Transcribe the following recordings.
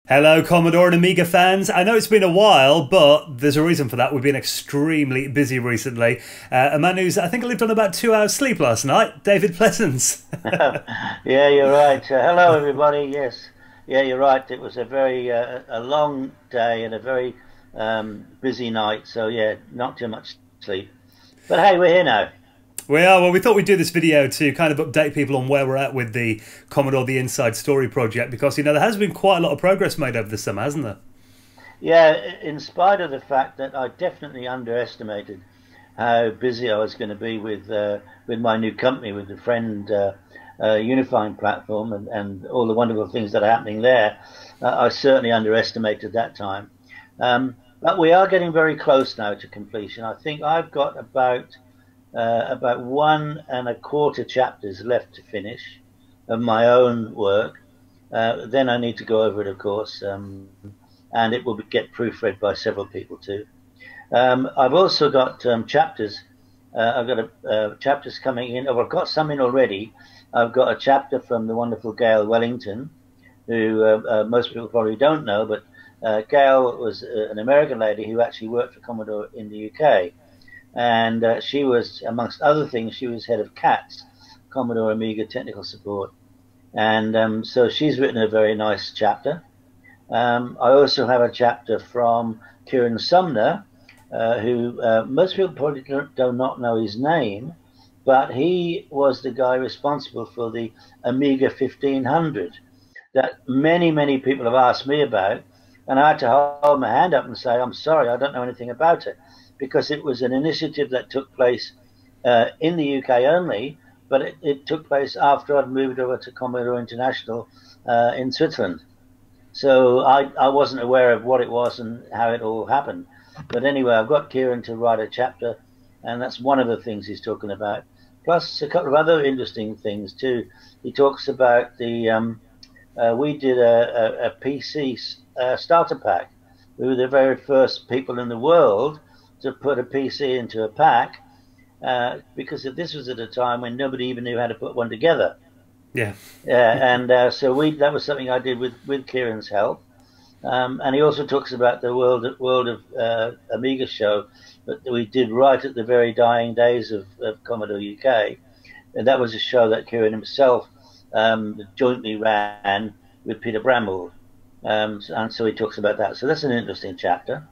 Hello, Commodore and Amiga fans. I know it's been a while, but there's a reason for that. We've been extremely busy recently. A man who's, I think, lived on about 2 hours sleep last night, David Pleasance. Yeah, you're right. Hello, everybody. Yes, yeah, you're right. It was a very a long day and a very busy night. So yeah, not too much sleep. But hey, we're here now. We are. Well, we thought we'd do this video to kind of update people on where we're at with the Commodore The Inside Story project because, there has been quite a lot of progress made over the summer, hasn't there? Yeah, in spite of the fact that I definitely underestimated how busy I was going to be with my new company, with the Friend unifying platform and all the wonderful things that are happening there, I certainly underestimated that time. But we are getting very close now to completion. I think I've got about 1 1/4 chapters left to finish of my own work. Then I need to go over it, of course, and it will get proofread by several people too. I've also got chapters. I've got chapters coming in. Oh, I've got some in already. I've got a chapter from the wonderful Gail Wellington, who most people probably don't know, but Gail was an American lady who actually worked for Commodore in the UK. And she was, amongst other things, she was head of CATS, Commodore Amiga Technical Support. And so she's written a very nice chapter. I also have a chapter from Kieran Sumner, who most people probably do not know his name, but he was the guy responsible for the Amiga 1500 that many, many people have asked me about. And I had to hold my hand up and say, I'm sorry, I don't know anything about it, because it was an initiative that took place in the UK only, but it took place after I'd moved over to Commodore International in Switzerland. So I wasn't aware of what it was and how it all happened. But anyway, I've got Kieran to write a chapter, and that's one of the things he's talking about. Plus a couple of other interesting things too. He talks about we did a PC starter pack. We were the very first people in the world to put a PC into a pack, because this was at a time when nobody even knew how to put one together. Yeah. And so that was something I did with Kieran's help. And he also talks about the World of Amiga show that we did right at the very dying days of Commodore UK. And that was a show that Kieran himself jointly ran with Peter Bramble. And so he talks about that. So that's an interesting chapter.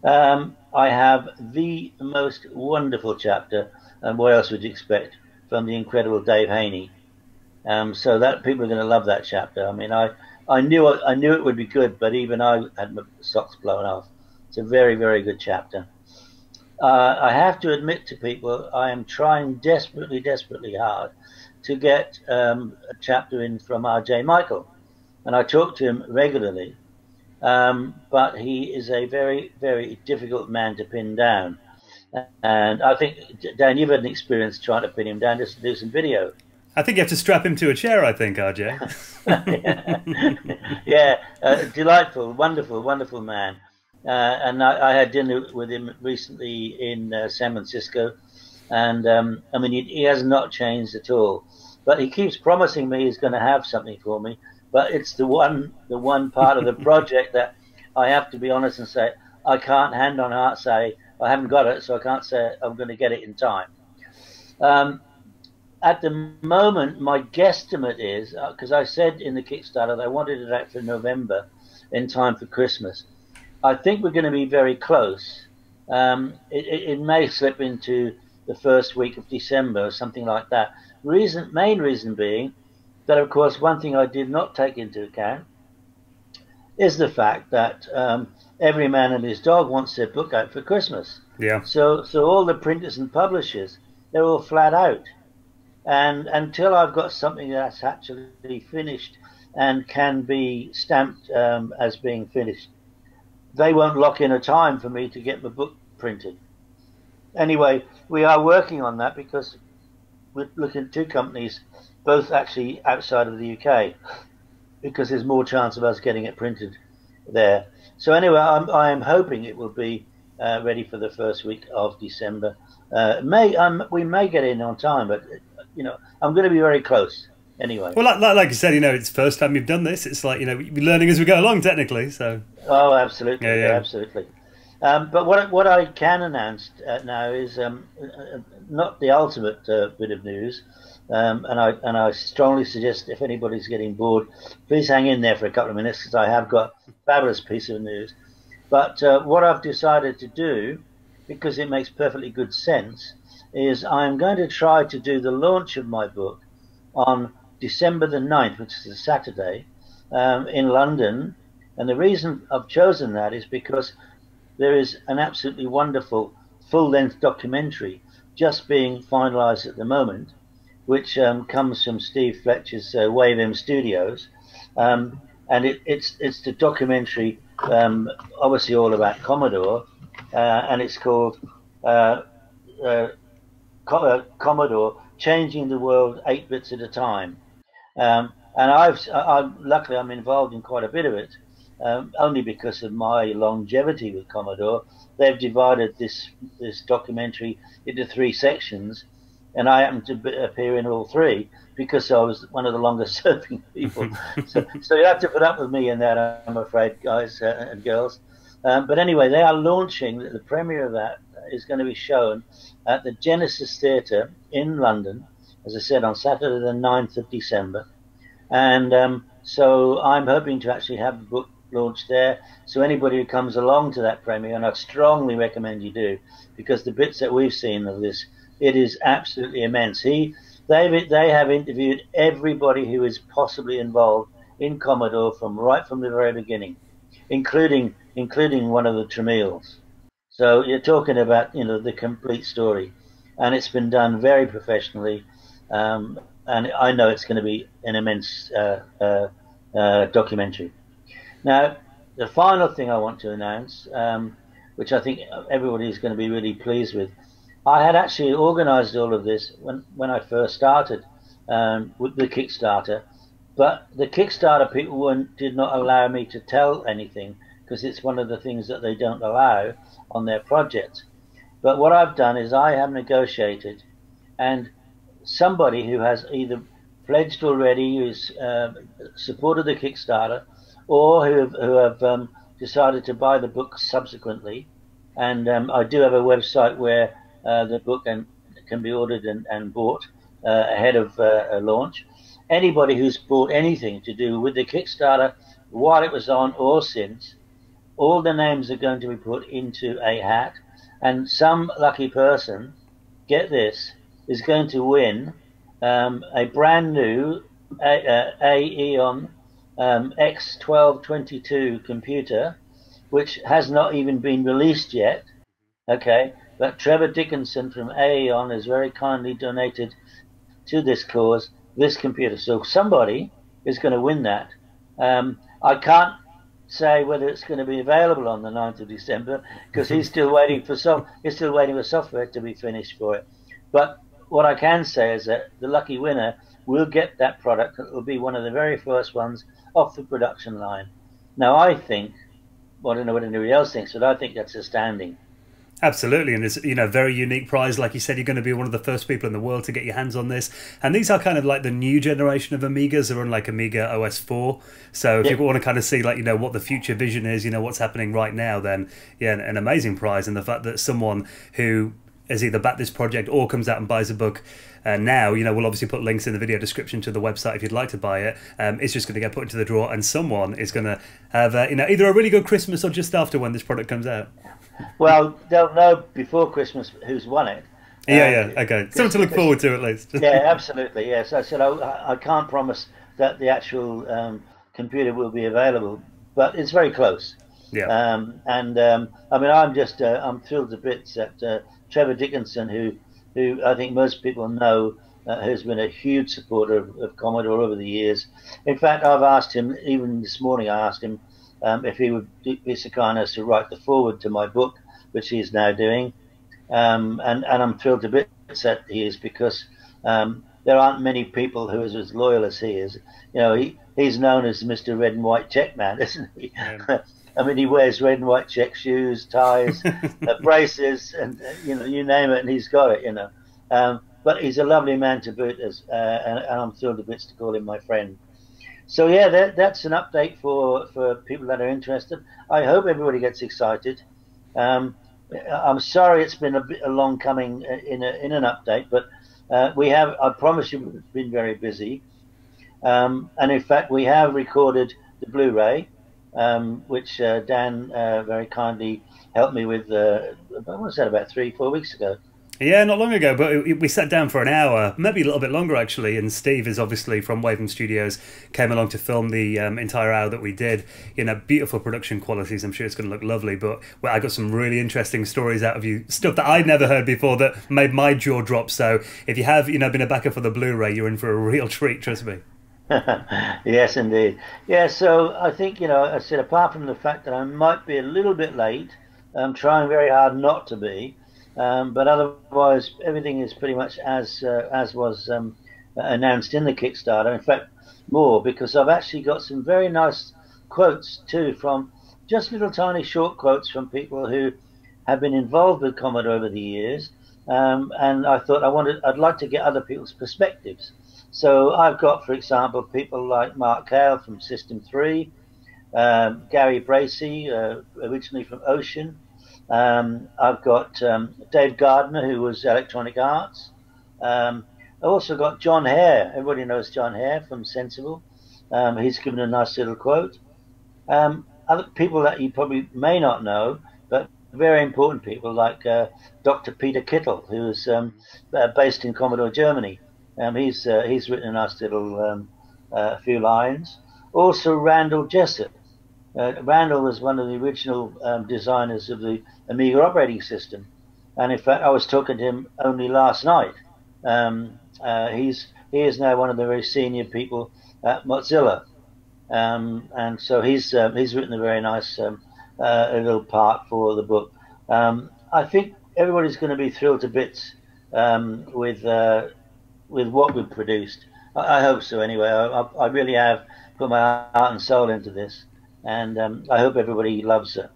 I have the most wonderful chapter, and what else would you expect, from the incredible Dave Haney. So that people are going to love that chapter. I mean, I knew it would be good, but even I had my socks blown off. It's a very, very good chapter. I have to admit to people, I am trying desperately, desperately hard to get a chapter in from R.J. Michael, and I talk to him regularly. But he is a very, very difficult man to pin down. And I think, Dan, you've had an experience trying to pin him down just to do some video. I think you have to strap him to a chair, I think, RJ. Yeah, delightful, wonderful, wonderful man. And I had dinner with him recently in San Francisco. And I mean, he has not changed at all. But he keeps promising me he's going to have something for me. But it's the one part of the project that I have to be honest and say I can't hand on heart say I haven't got it, so I can't say I'm going to get it in time. At the moment, my guesstimate is, because I said in the Kickstarter that I wanted it out for November, in time for Christmas. I think we're going to be very close. It may slip into the first week of December or something like that. Main reason being that, of course, one thing I did not take into account is the fact that every man and his dog wants their book out for Christmas. Yeah. So all the printers and publishers, they're all flat out. And until I've got something that's actually finished and can be stamped as being finished, they won't lock in a time for me to get my book printed. Anyway, we are working on that because we're looking at two companies, both actually outside of the UK, because there's more chance of us getting it printed there. So anyway, I am hoping it will be ready for the first week of December. We may get in on time, but I'm going to be very close. Anyway. Well, like you said, it's the first time you've done this. It's like, we're learning as we go along, technically. So. Oh, absolutely, Yeah. absolutely. But what I can announce now is not the ultimate bit of news, and I strongly suggest if anybody's getting bored, please hang in there for a couple of minutes because I have got a fabulous piece of news. But what I've decided to do, because it makes perfectly good sense, is I'm going to try to do the launch of my book on December the 9th, which is a Saturday, in London. And the reason I've chosen that is because there is an absolutely wonderful full-length documentary just being finalized at the moment, which comes from Steve Fletcher's Wave M Studios. And it's the documentary, obviously all about Commodore, and it's called Commodore, Changing the World 8 Bits at a Time. And luckily I'm involved in quite a bit of it, only because of my longevity with Commodore. They've divided this documentary into 3 sections, and I happen to appear in all 3 because I was one of the longest serving people. so you have to put up with me in that, I'm afraid, guys and girls. But anyway, they are launching, the premiere of that is going to be shown at the Genesis Theatre in London, as I said, on Saturday the 9th of December. And so I'm hoping to actually have the book launched there. So anybody who comes along to that premiere, and I strongly recommend you do, because the bits that we've seen of this, it is absolutely immense. They have interviewed everybody who is possibly involved in Commodore right from the very beginning, including one of the Tramiels. So you're talking about the complete story, and it's been done very professionally. And I know it's going to be an immense documentary. Now, the final thing I want to announce, which I think everybody is going to be really pleased with, I had actually organized all of this when I first started with the Kickstarter, but the Kickstarter people did not allow me to tell anything because it's one of the things that they don't allow on their projects. But what I've done is I have negotiated, and somebody who has either pledged already, who's supported the Kickstarter, or who have decided to buy the book subsequently. And I do have a website where the book can be ordered and bought ahead of a launch. Anybody who's bought anything to do with the Kickstarter while it was on or since, all the names are going to be put into a hat, and some lucky person, get this, is going to win a brand new Aeon X1222 computer, which has not even been released yet. Okay, but Trevor Dickinson from Aeon has very kindly donated to this cause this computer. So somebody is going to win that. I can't say whether it's going to be available on the 9th of December because he's still waiting for software to be finished for it. But what I can say is that the lucky winner will get that product. It will be one of the very first ones off the production line. Now, I think, well, I don't know what anybody else thinks, but I think that's astounding. Absolutely, and it's very unique prize. Like you said, you're going to be one of the first people in the world to get your hands on this. And these are kind of like the new generation of Amigas. They're on like Amiga OS 4. So if you want to kind of see like what the future vision is, what's happening right now, then yeah, an amazing prize. And the fact that someone who has either backed this project or comes out and buys a book now, we'll obviously put links in the video description to the website if you'd like to buy it. It's just going to get put into the drawer, and someone is going to have either a really good Christmas or just after when this product comes out. Well, they'll know before Christmas who's won it. Yeah, okay. Something to look forward to at least. Yeah, absolutely. Yes, I said I can't promise that the actual computer will be available, but it's very close. Yeah. I mean, I'm thrilled to bits that Trevor Dickinson, who I think most people know, has been a huge supporter of Commodore over the years. In fact, I've asked him, even this morning, I asked him if he would be so kind as to write the foreword to my book, which he is now doing. And I'm thrilled to bits that he is, because there aren't many people who is as loyal as he is. He's known as Mr. Red and White Check Man, isn't he? Yeah. I mean, he wears red and white check shoes, ties, braces, and you name it, and he's got it. but he's a lovely man to boot, and I'm thrilled to bits to call him my friend. So yeah, that's an update for people that are interested. I hope everybody gets excited. Um, I'm sorry it's been a long coming in an update, but we have. I promise you, we've been very busy. And in fact, we have recorded the Blu-ray, which Dan very kindly helped me with. What was that? About 3, 4 weeks ago. Yeah, not long ago, but we sat down for an hour, maybe a little bit longer actually. And Steve is obviously from Waving Studios, came along to film the entire hour that we did. You know, beautiful production qualities. I'm sure it's going to look lovely. But well, I got some really interesting stories out of you, stuff that I'd never heard before that made my jaw drop. So if you have, been a backer for the Blu-ray, you're in for a real treat. Trust me. Yes, indeed. Yeah, so I think, I said, apart from the fact that I might be a little bit late, I'm trying very hard not to be, but otherwise everything is pretty much as was announced in the Kickstarter. In fact, more, because I've actually got some very nice quotes too, from just little tiny short quotes from people who have been involved with Commodore over the years, and I thought I'd like to get other people's perspectives. So I've got, for example, people like Mark Cale from System 3, Gary Bracey, originally from Ocean. I've got Dave Gardner, who was Electronic Arts. I've also got John Hare. Everybody knows John Hare from Sensible. He's given a nice little quote. Other people that you probably may not know, but very important people like Dr. Peter Kittel, who's based in Commodore, Germany. He's written a nice little few lines. Also, Randall Jessup. Randall was one of the original designers of the Amiga operating system, and in fact, I was talking to him only last night. He is now one of the very senior people at Mozilla, and so he's written a very nice a little part for the book. I think everybody's going to be thrilled to bits with what we've produced. I hope so. Anyway, I really have put my heart and soul into this, and I hope everybody loves it.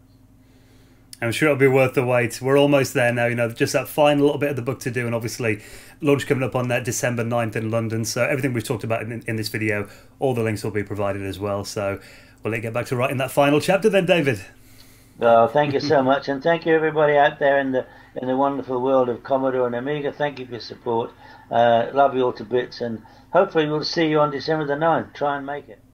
I'm sure it'll be worth the wait. We're almost there now, just that final little bit of the book to do, and obviously launch coming up on that December 9th in London. So everything we've talked about in this video, all the links will be provided as well. So we'll get back to writing that final chapter then, David. Oh, thank you so much, and thank you everybody out there in the wonderful world of Commodore and Amiga. Thank you for your support. Love you all to bits, and hopefully we'll see you on December the 9th. Try and make it.